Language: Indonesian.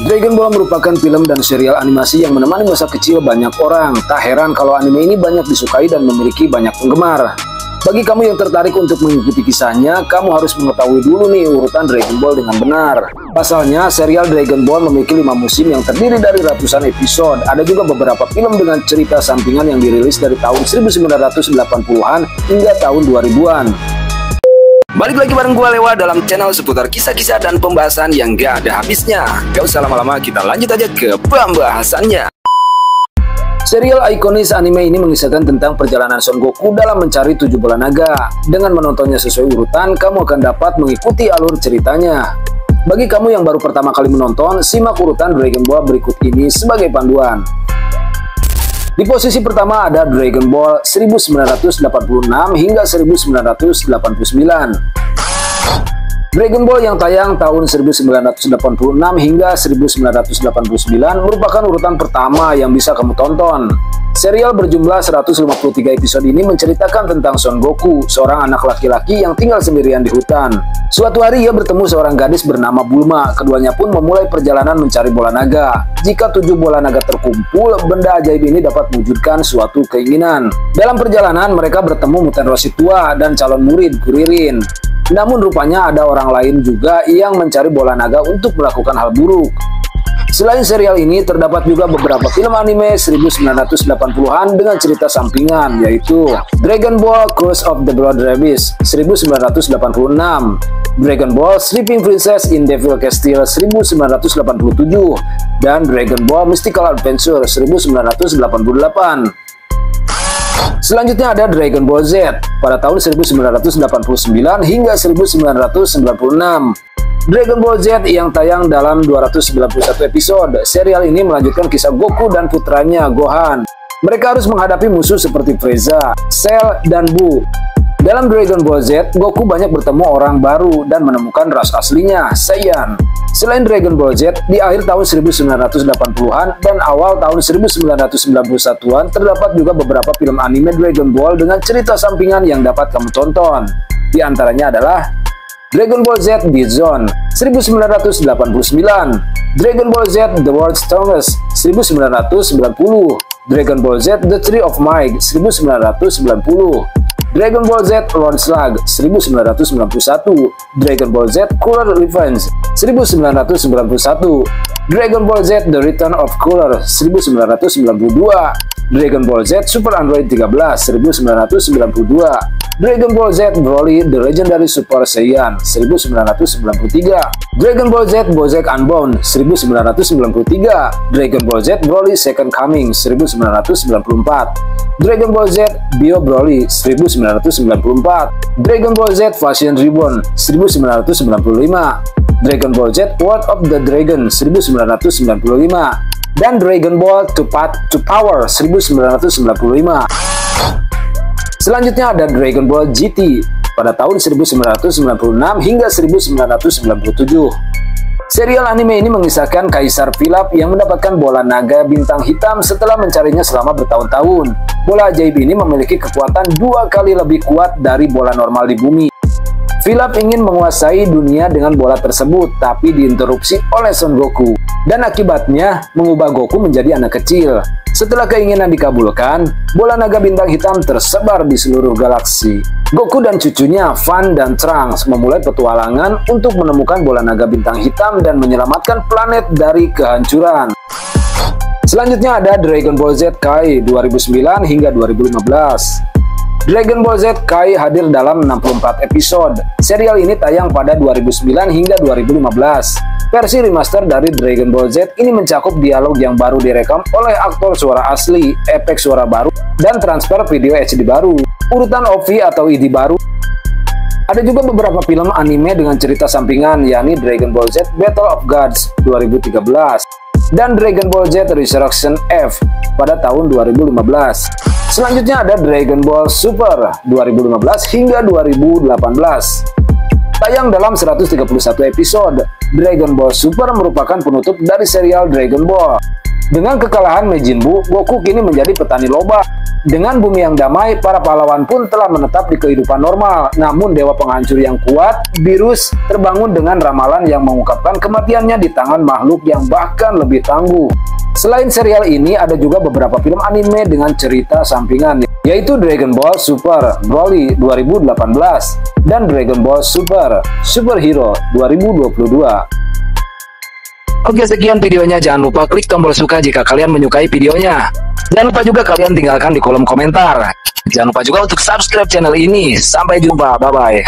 Dragon Ball merupakan film dan serial animasi yang menemani masa kecil banyak orang. Tak heran kalau anime ini banyak disukai dan memiliki banyak penggemar. Bagi kamu yang tertarik untuk mengikuti kisahnya, kamu harus mengetahui dulu nih urutan Dragon Ball dengan benar. Pasalnya, serial Dragon Ball memiliki 5 musim yang terdiri dari ratusan episode. Ada juga beberapa film dengan cerita sampingan yang dirilis dari tahun 1980-an hingga tahun 2000-an. Balik lagi bareng gue Lewa dalam channel seputar kisah-kisah dan pembahasan yang gak ada habisnya. Gak usah lama-lama, kita lanjut aja ke pembahasannya. Serial ikonis anime ini mengisahkan tentang perjalanan Son Goku dalam mencari 7 bola naga. Dengan menontonnya sesuai urutan, kamu akan dapat mengikuti alur ceritanya. Bagi kamu yang baru pertama kali menonton, simak urutan Dragon Ball berikut ini sebagai panduan. Di posisi pertama ada Dragon Ball 1986 hingga 1989. Dragon Ball yang tayang tahun 1986 hingga 1989 merupakan urutan pertama yang bisa kamu tonton. Serial berjumlah 153 episode ini menceritakan tentang Son Goku, seorang anak laki-laki yang tinggal sendirian di hutan. Suatu hari ia bertemu seorang gadis bernama Bulma. Keduanya pun memulai perjalanan mencari bola naga. Jika 7 bola naga terkumpul, benda ajaib ini dapat mewujudkan suatu keinginan. Dalam perjalanan, mereka bertemu Muten Roshi tua dan calon murid Kuririn. Namun rupanya ada orang lain juga yang mencari bola naga untuk melakukan hal buruk. Selain serial ini, terdapat juga beberapa film anime 1980-an dengan cerita sampingan, yaitu Dragon Ball Curse of the Blood Rabbits 1986, Dragon Ball Sleeping Princess in Devil Castle 1987, dan Dragon Ball Mystical Adventure 1988. Selanjutnya ada Dragon Ball Z pada tahun 1989 hingga 1996. Dragon Ball Z yang tayang dalam 291 episode. Serial ini melanjutkan kisah Goku dan putranya Gohan. Mereka harus menghadapi musuh seperti Frieza, Cell, dan Buu. Dalam Dragon Ball Z, Goku banyak bertemu orang baru dan menemukan ras aslinya, Saiyan. Selain Dragon Ball Z, di akhir tahun 1980-an dan awal tahun 1991-an terdapat juga beberapa film anime Dragon Ball dengan cerita sampingan yang dapat kamu tonton. Di antaranya adalah Dragon Ball Z Beat Zone 1989, Dragon Ball Z The World's Strongest 1990, Dragon Ball Z The Tree of Might 1990, Dragon Ball Z Lord Slug 1991, Dragon Ball Z Cooler Revenge 1991, Dragon Ball Z The Return of Cooler 1992, Dragon Ball Z Super Android 13 1992, Dragon Ball Z Broly The Legendary Super Saiyan 1993, Dragon Ball Z Bozek Unbound 1993, Dragon Ball Z Broly Second Coming 1994, Dragon Ball Z Bio Broly 1994, Dragon Ball Z Fashion Reborn 1995, Dragon Ball Z World of the Dragon 1995, dan Dragon Ball To Path to Power 1995. Selanjutnya ada Dragon Ball GT pada tahun 1996 hingga 1997. Serial anime ini mengisahkan Kaisar Pilaf yang mendapatkan bola naga bintang hitam setelah mencarinya selama bertahun-tahun. Bola ajaib ini memiliki kekuatan 2 kali lebih kuat dari bola normal di bumi. Pilaf ingin menguasai dunia dengan bola tersebut, tapi diinterupsi oleh Son Goku. Dan akibatnya mengubah Goku menjadi anak kecil. Setelah keinginan dikabulkan, bola naga bintang hitam tersebar di seluruh galaksi. Goku dan cucunya, Van dan Trunks, memulai petualangan untuk menemukan bola naga bintang hitam dan menyelamatkan planet dari kehancuran. Selanjutnya ada Dragon Ball Z Kai 2009 hingga 2015. Dragon Ball Z Kai hadir dalam 64 episode. Serial ini tayang pada 2009 hingga 2015. Versi remaster dari Dragon Ball Z ini mencakup dialog yang baru direkam oleh aktor suara asli, efek suara baru, dan transfer video HD baru, urutan OVA atau ID baru. Ada juga beberapa film anime dengan cerita sampingan, yakni Dragon Ball Z Battle of Gods 2013 dan Dragon Ball Z Resurrection F pada tahun 2015. Selanjutnya ada Dragon Ball Super 2015 hingga 2018. Tayang dalam 131 episode, Dragon Ball Super merupakan penutup dari serial Dragon Ball. Dengan kekalahan Majin Buu, Goku kini menjadi petani lobak. Dengan bumi yang damai, para pahlawan pun telah menetap di kehidupan normal. Namun dewa penghancur yang kuat, Beerus, terbangun dengan ramalan yang mengungkapkan kematiannya di tangan makhluk yang bahkan lebih tangguh. Selain serial ini, ada juga beberapa film anime dengan cerita sampingan, yaitu Dragon Ball Super Broly 2018 dan Dragon Ball Super Superhero 2022. Oke, sekian videonya. Jangan lupa klik tombol suka jika kalian menyukai videonya. Jangan lupa juga kalian tinggalkan di kolom komentar. Jangan lupa juga untuk subscribe channel ini. Sampai jumpa, bye-bye.